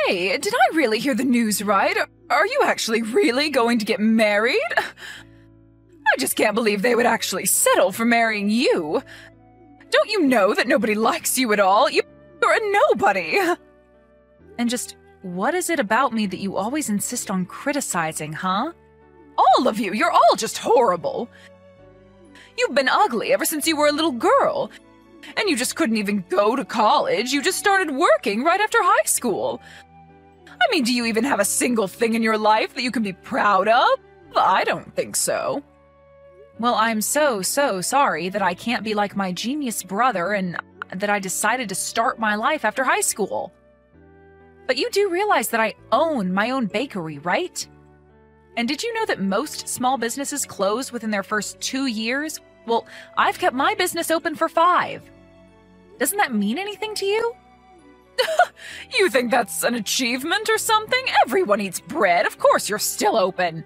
Hey, did I really hear the news right? Are you actually really going to get married? I just can't believe they would actually settle for marrying you. Don't you know that nobody likes you at all? You're a nobody. And just what is it about me that you always insist on criticizing, huh? All of you, you're all just horrible. You've been ugly ever since you were a little girl. And you just couldn't even go to college. You just started working right after high school. I mean, do you even have a single thing in your life that you can be proud of? I don't think so. Well, I'm so sorry that I can't be like my genius brother and that I decided to start my life after high school. But you do realize that I own my own bakery, right? And did you know that most small businesses close within their first 2 years? Well, I've kept my business open for 5. Doesn't that mean anything to you? You think that's an achievement or something? Everyone eats bread. Of course you're still open.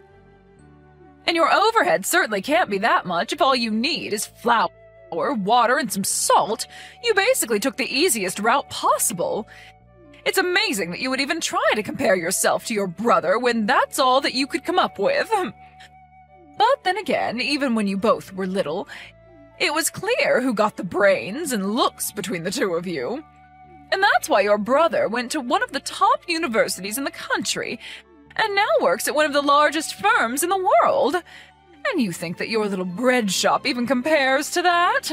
And your overhead certainly can't be that much if all you need is flour, water, and some salt. You basically took the easiest route possible. It's amazing that you would even try to compare yourself to your brother when that's all that you could come up with. But then again, even when you both were little, it was clear who got the brains and looks between the two of you. And that's why your brother went to one of the top universities in the country and now works at one of the largest firms in the world. And you think that your little bread shop even compares to that?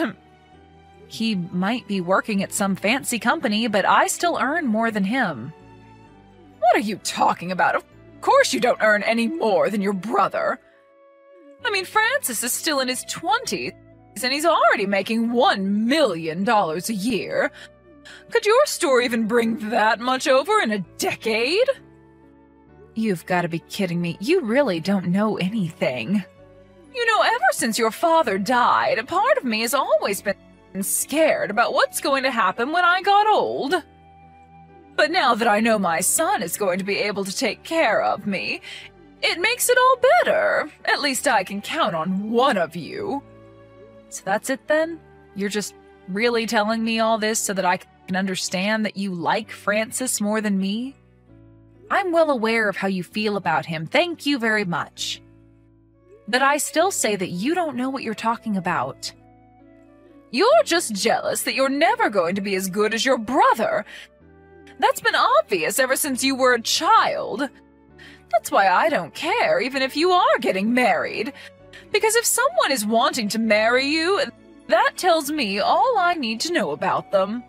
He might be working at some fancy company, but I still earn more than him. What are you talking about? Of course you don't earn any more than your brother. I mean, Francis is still in his 20s, and he's already making $1 million a year. Could your store even bring that much over in a decade? You've got to be kidding me. You really don't know anything. You know, ever since your father died, a part of me has always been scared about what's going to happen when I got old. But now that I know my son is going to be able to take care of me, it makes it all better. At least I can count on one of you. So that's it then? You're just really telling me all this so that I can understand that you like Francis more than me? I'm well aware of how you feel about him. Thank you very much. But I still say that you don't know what you're talking about. You're just jealous that you're never going to be as good as your brother. That's been obvious ever since you were a child. That's why I don't care, even if you are getting married. Because if someone is wanting to marry you, that tells me all I need to know about them.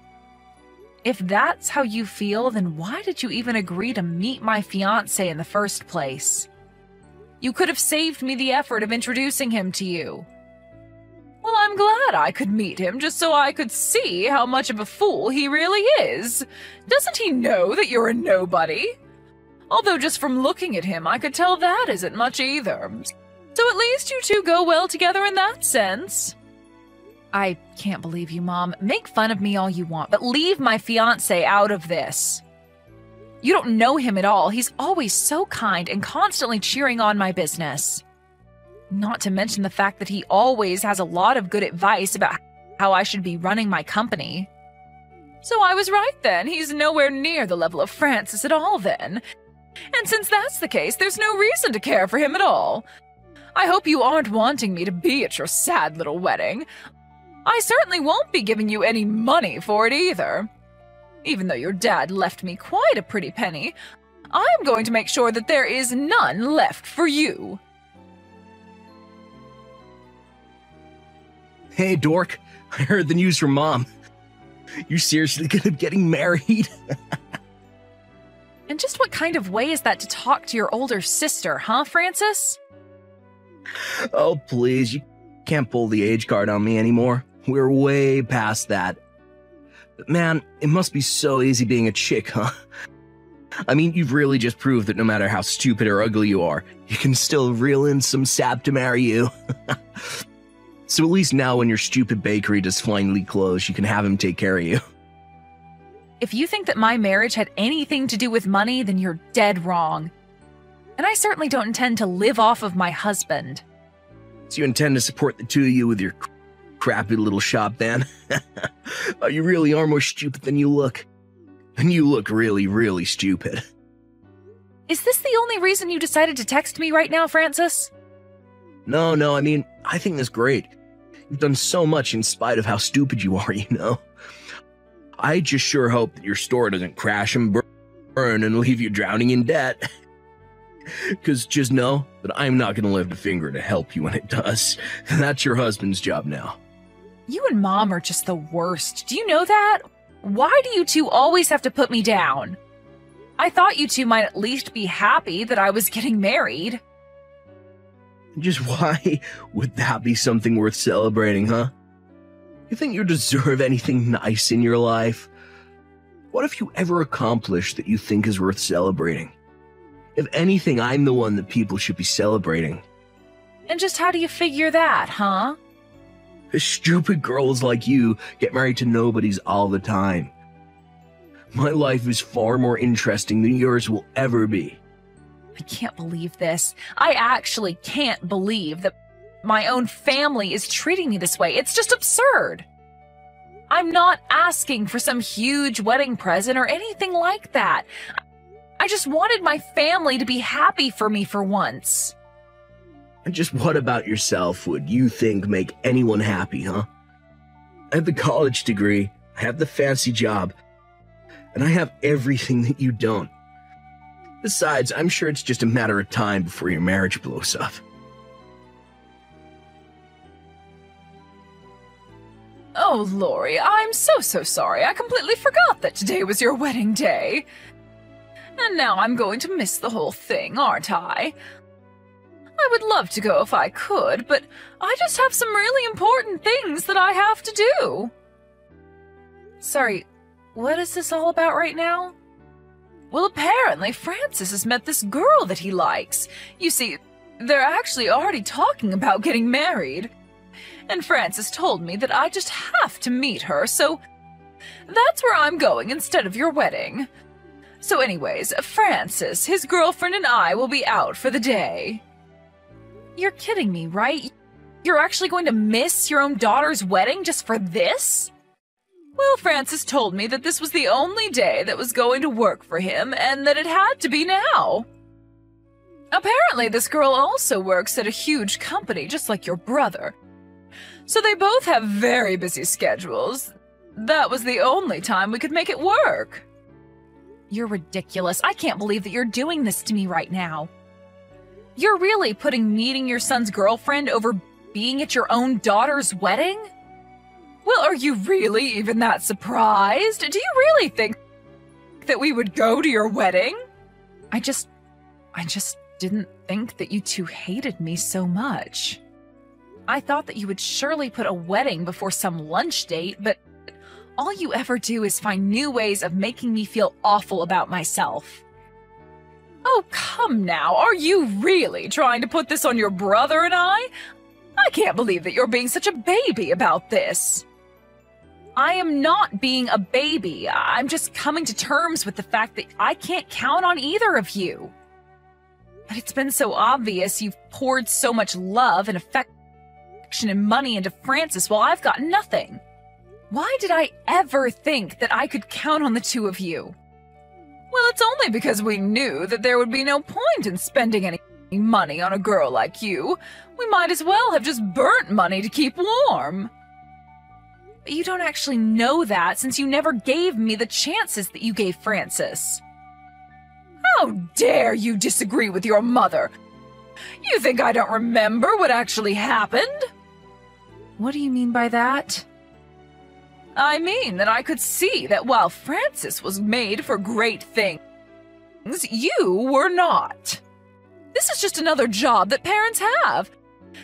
If that's how you feel, then why did you even agree to meet my fiancé in the first place? You could have saved me the effort of introducing him to you. Well, I'm glad I could meet him just so I could see how much of a fool he really is. Doesn't he know that you're a nobody? Although just from looking at him, I could tell that isn't much either. So at least you two go well together in that sense. I can't believe you, Mom. Make fun of me all you want, but leave my fiancé out of this. You don't know him at all. He's always so kind and constantly cheering on my business. Not to mention the fact that he always has a lot of good advice about how I should be running my company. So I was right then. He's nowhere near the level of Francis at all then. And since that's the case, there's no reason to care for him at all. I hope you aren't wanting me to be at your sad little wedding. I certainly won't be giving you any money for it either. Even though your dad left me quite a pretty penny, I'm going to make sure that there is none left for you. Hey, dork. I heard the news from Mom. You seriously gonna be getting married? And just what kind of way is that to talk to your older sister, huh, Francis? Oh, please. You can't pull the age card on me anymore. We're way past that. But man, it must be so easy being a chick, huh? I mean, you've really just proved that no matter how stupid or ugly you are, you can still reel in some sap to marry you. So at least now when your stupid bakery does finally close, you can have him take care of you. If you think that my marriage had anything to do with money, then you're dead wrong. And I certainly don't intend to live off of my husband. So you intend to support the two of you with your crappy little shop then? Oh, you really are more stupid than you look. then you look really, really stupid. Is this the only reason you decided to text me right now, Francis? No, I mean, I think that's great. You've done so much in spite of how stupid you are, you know? I just sure hope that your store doesn't crash and burn and leave you drowning in debt. Because just know that I'm not going to lift a finger to help you when it does. That's your husband's job now. You and Mom are just the worst. Do you know that? Why do you two always have to put me down? I thought you two might at least be happy that I was getting married. Just why would that be something worth celebrating, huh? You think you deserve anything nice in your life? What if you ever accomplish that you think is worth celebrating? If anything, I'm the one that people should be celebrating. And just how do you figure that, huh? Stupid girls like you get married to nobodies all the time. My life is far more interesting than yours will ever be. I can't believe this. I actually can't believe that my own family is treating me this way. It's just absurd. I'm not asking for some huge wedding present or anything like that. I just wanted my family to be happy for me for once. And just what about yourself would you think make anyone happy, huh? I have the college degree, I have the fancy job, and I have everything that you don't. Besides, I'm sure it's just a matter of time before your marriage blows up. Oh, Lori, I'm so sorry. I completely forgot that today was your wedding day. And now I'm going to miss the whole thing, aren't I? I would love to go if I could, but I just have some really important things that I have to do. Sorry, what is this all about right now? Well, apparently Francis has met this girl that he likes. You see, they're actually already talking about getting married. And Francis told me that I just have to meet her, so that's where I'm going instead of your wedding. So anyways, Francis, his girlfriend, and I will be out for the day. You're kidding me, right? You're actually going to miss your own daughter's wedding just for this? Well, Francis told me that this was the only day that was going to work for him and that it had to be now. Apparently, this girl also works at a huge company just like your brother. So they both have very busy schedules. That was the only time we could make it work. You're ridiculous. I can't believe that you're doing this to me right now. You're really putting meeting your son's girlfriend over being at your own daughter's wedding? Well, are you really even that surprised? Do you really think that we would go to your wedding? I just didn't think that you two hated me so much. I thought that you would surely put a wedding before some lunch date, but all you ever do is find new ways of making me feel awful about myself. Oh, come now. Are you really trying to put this on your brother and I? I can't believe that you're being such a baby about this. I am not being a baby. I'm just coming to terms with the fact that I can't count on either of you. But it's been so obvious you've poured so much love and affection and money into Francis while I've got nothing. Why did I ever think that I could count on the two of you? Well, it's only because we knew that there would be no point in spending any money on a girl like you. We might as well have just burnt money to keep warm. But you don't actually know that since you never gave me the chances that you gave Francis. How dare you disagree with your mother? You think I don't remember what actually happened? What do you mean by that? I mean that I could see that while Francis was made for great things, you were not. This is just another job that parents have.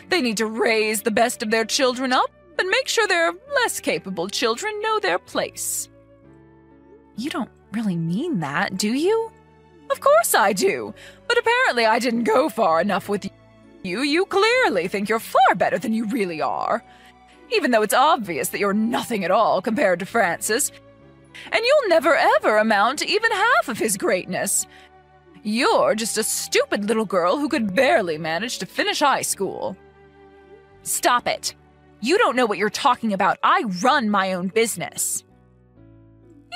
They need to raise the best of their children up and make sure their less capable children know their place. You don't really mean that, do you? Of course I do, but apparently I didn't go far enough with you. You clearly think you're far better than you really are. Even though it's obvious that you're nothing at all compared to Francis, and you'll never ever amount to even half of his greatness. You're just a stupid little girl who could barely manage to finish high school. Stop it. You don't know what you're talking about. I run my own business.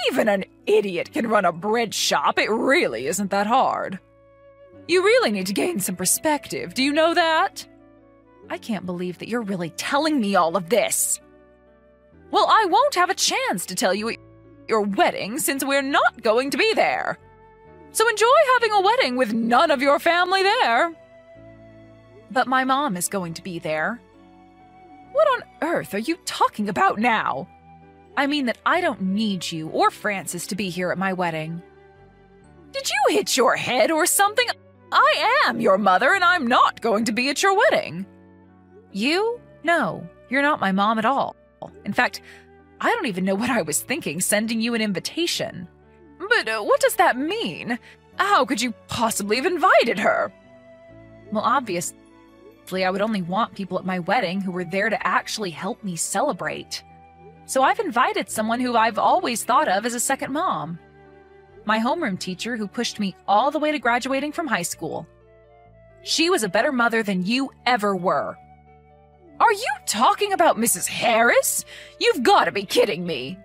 Even an idiot can run a bread shop. It really isn't that hard. You really need to gain some perspective. Do you know that? I can't believe that you're really telling me all of this. Well, I won't have a chance to tell you at your wedding since we're not going to be there. So enjoy having a wedding with none of your family there. But my mom is going to be there. What on earth are you talking about now? I mean that I don't need you or Francis to be here at my wedding. Did you hit your head or something? I am your mother and I'm not going to be at your wedding. You? No, you're not my mom at all. In fact, I don't even know what I was thinking sending you an invitation. But what does that mean? How could you possibly have invited her? Well, obviously, I would only want people at my wedding who were there to actually help me celebrate. So I've invited someone who I've always thought of as a second mom. My homeroom teacher who pushed me all the way to graduating from high school. She was a better mother than you ever were. Are you talking about Mrs. Harris? You've got to be kidding me.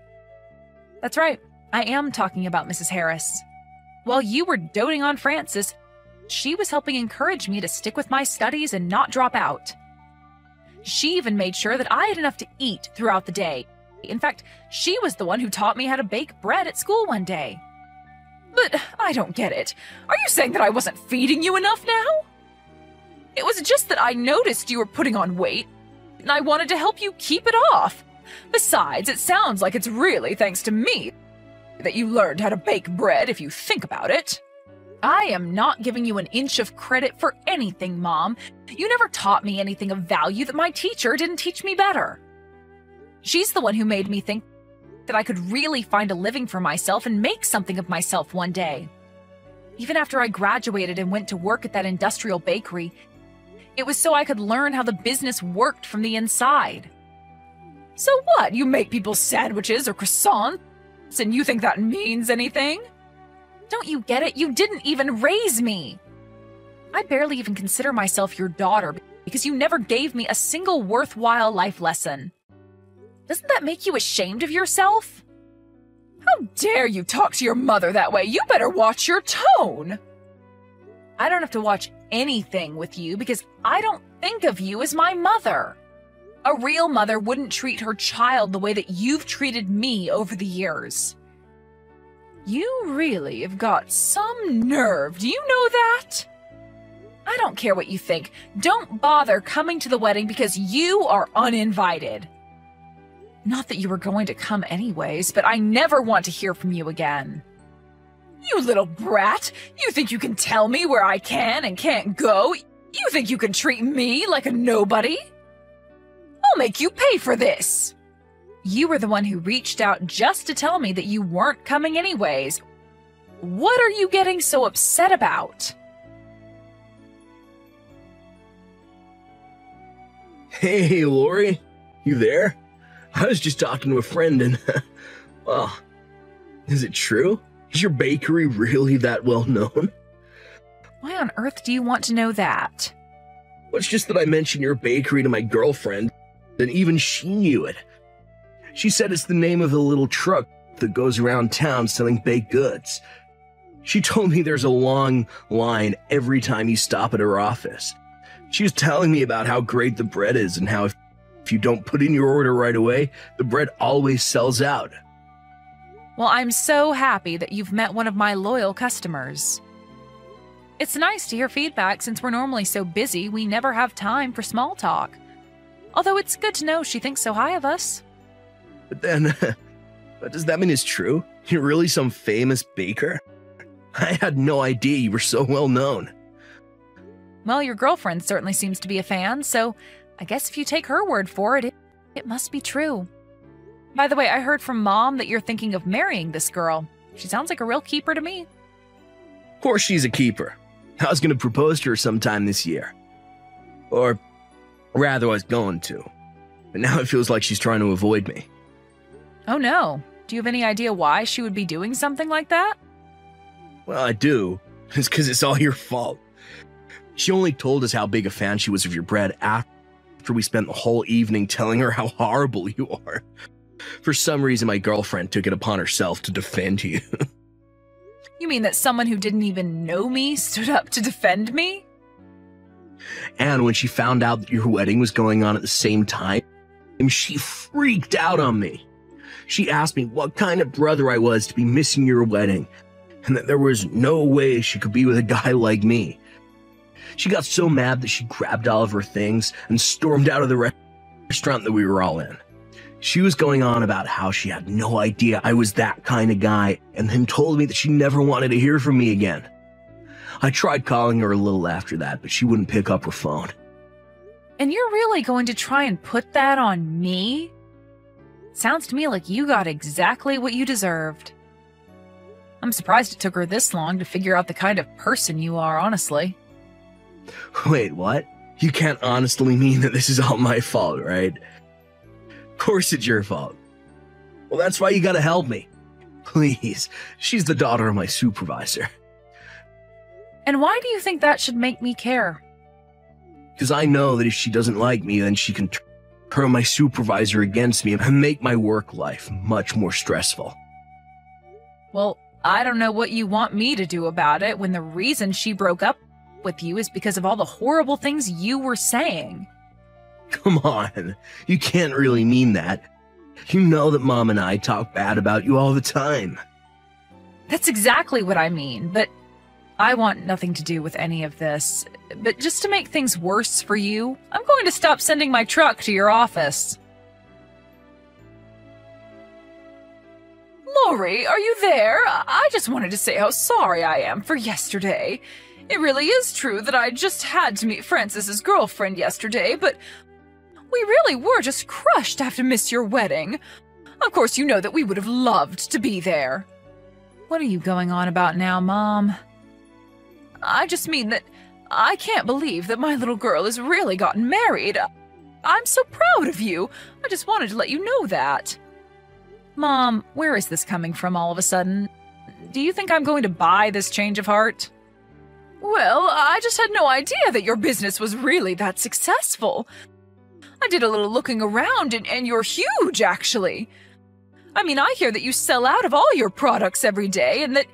That's right. I am talking about Mrs. Harris. While you were doting on Francis, she was helping encourage me to stick with my studies and not drop out. She even made sure that I had enough to eat throughout the day. In fact, she was the one who taught me how to bake bread at school one day. But I don't get it. Are you saying that I wasn't feeding you enough now? It was just that I noticed you were putting on weight, and I wanted to help you keep it off. Besides, it sounds like it's really thanks to me that you learned how to bake bread if you think about it. I am not giving you an inch of credit for anything, Mom. You never taught me anything of value that my teacher didn't teach me better. She's the one who made me think that I could really find a living for myself and make something of myself one day. Even after I graduated and went to work at that industrial bakery, it was so I could learn how the business worked from the inside. So what? You make people sandwiches or croissants and you think that means anything? Don't you get it? You didn't even raise me. I barely even consider myself your daughter because you never gave me a single worthwhile life lesson. Doesn't that make you ashamed of yourself? How dare you talk to your mother that way? You better watch your tone. I don't have to watch anything with you because I don't think of you as my mother. A real mother wouldn't treat her child the way that you've treated me over the years. You really have got some nerve, do you know that? I don't care what you think. Don't bother coming to the wedding because you are uninvited. Not that you were going to come anyways, but I never want to hear from you again. You little brat! You think you can tell me where I can and can't go? You think you can treat me like a nobody? I'll make you pay for this! You were the one who reached out just to tell me that you weren't coming anyways. What are you getting so upset about? Hey, Lori, you there? I was just talking to a friend and, well, is it true? Is your bakery really that well known? Why on earth do you want to know that? Well, it's just that I mentioned your bakery to my girlfriend, and even she knew it. She said it's the name of the little truck that goes around town selling baked goods. She told me there's a long line every time you stop at her office. She was telling me about how great the bread is and how if you don't put in your order right away, the bread always sells out. Well, I'm so happy that you've met one of my loyal customers. It's nice to hear feedback since we're normally so busy we never have time for small talk. Although it's good to know she thinks so high of us. But then, what does that mean is true? You're really some famous baker? I had no idea you were so well known. Well, your girlfriend certainly seems to be a fan, so I guess if you take her word for it, it must be true. By the way, I heard from Mom that you're thinking of marrying this girl. She sounds like a real keeper to me. Of course she's a keeper. I was going to propose to her sometime this year. Or rather, I was going to. But now it feels like she's trying to avoid me. Oh no. Do you have any idea why she would be doing something like that? Well, I do. It's because it's all your fault. She only told us how big a fan she was of your bread after we spent the whole evening telling her how horrible you are. For some reason, my girlfriend took it upon herself to defend you. You mean that someone who didn't even know me stood up to defend me? And when she found out that your wedding was going on at the same time, she freaked out on me. She asked me what kind of brother I was to be missing your wedding, and that there was no way she could be with a guy like me. She got so mad that she grabbed all of her things and stormed out of the restaurant that we were all in. She was going on about how she had no idea I was that kind of guy, and then told me that she never wanted to hear from me again. I tried calling her a little after that, but she wouldn't pick up her phone. And you're really going to try and put that on me? Sounds to me like you got exactly what you deserved. I'm surprised it took her this long to figure out the kind of person you are, honestly. Wait, what? You can't honestly mean that this is all my fault, right? Of course it's your fault. Well, that's why you gotta help me. Please, she's the daughter of my supervisor. And why do you think that should make me care? Because I know that if she doesn't like me, then she can turn my supervisor against me and make my work life much more stressful. Well, I don't know what you want me to do about it when the reason she broke up with you is because of all the horrible things you were saying. Come on, you can't really mean that. You know that Mom and I talk bad about you all the time. That's exactly what I mean, but I want nothing to do with any of this. But just to make things worse for you, I'm going to stop sending my truck to your office. Lori, are you there? I just wanted to say how sorry I am for yesterday. It really is true that I just had to meet Francis's girlfriend yesterday, but we really were just crushed to have to miss your wedding. Of course, you know that we would have loved to be there. What are you going on about now, Mom? I just mean that I can't believe that my little girl has really gotten married. I'm so proud of you. I just wanted to let you know that. Mom, where is this coming from all of a sudden? Do you think I'm going to buy this change of heart? Well, I just had no idea that your business was really that successful. I did a little looking around and you're huge, actually. I mean, I hear that you sell out of all your products every day and that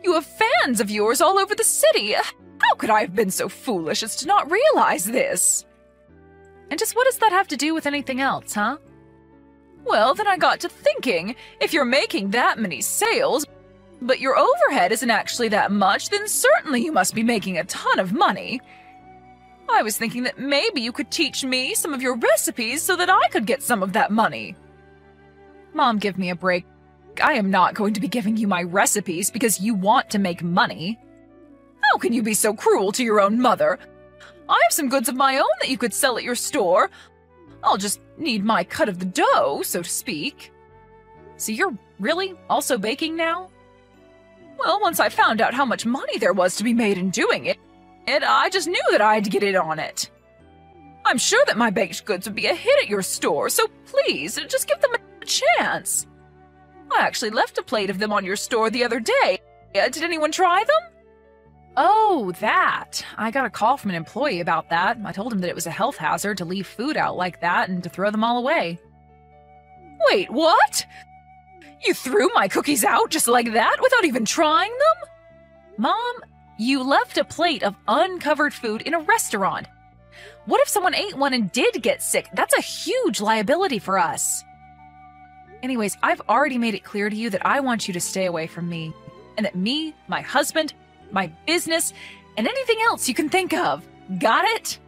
you have fans of yours all over the city. How could I have been so foolish as to not realize this? And just what does that have to do with anything else, huh? Well, then I got to thinking, if you're making that many sales, but your overhead isn't actually that much, then certainly you must be making a ton of money. I was thinking that maybe you could teach me some of your recipes so that I could get some of that money. Mom, give me a break. I am not going to be giving you my recipes because you want to make money. How can you be so cruel to your own mother? I have some goods of my own that you could sell at your store. I'll just need my cut of the dough, so to speak. So you're really also baking now? Well, once I found out how much money there was to be made in doing it, I just knew that I had to get in on it. I'm sure that my baked goods would be a hit at your store, so please, just give them a chance. I actually left a plate of them on your store the other day. Did anyone try them? Oh, that. I got a call from an employee about that. I told him that it was a health hazard to leave food out like that and to throw them all away. Wait, what? You threw my cookies out just like that without even trying them? Mom, you left a plate of uncovered food in a restaurant. What if someone ate one and did get sick? That's a huge liability for us. Anyways, I've already made it clear to you that I want you to stay away from me, and that me, my husband, my business, and anything else you can think of. Got it?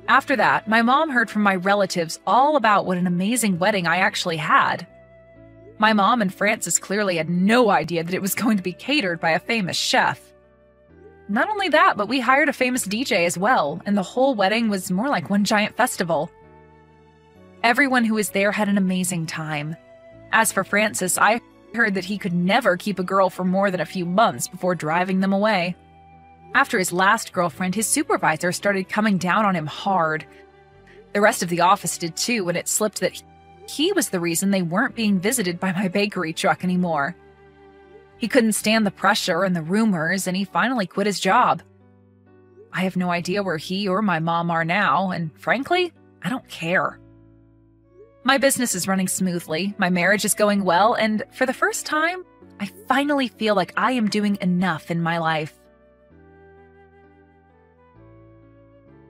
After that, my mom heard from my relatives all about what an amazing wedding I actually had. My mom and Francis clearly had no idea that it was going to be catered by a famous chef. Not only that, but we hired a famous DJ as well, and the whole wedding was more like one giant festival. Everyone who was there had an amazing time. As for Francis, I heard that he could never keep a girl for more than a few months before driving them away. After his last girlfriend, his supervisor started coming down on him hard. The rest of the office did too, and it slipped that he was the reason they weren't being visited by my bakery truck anymore. He couldn't stand the pressure and the rumors, and he finally quit his job. I have no idea where he or my mom are now, and frankly, I don't care. My business is running smoothly, my marriage is going well, and for the first time, I finally feel like I am doing enough in my life.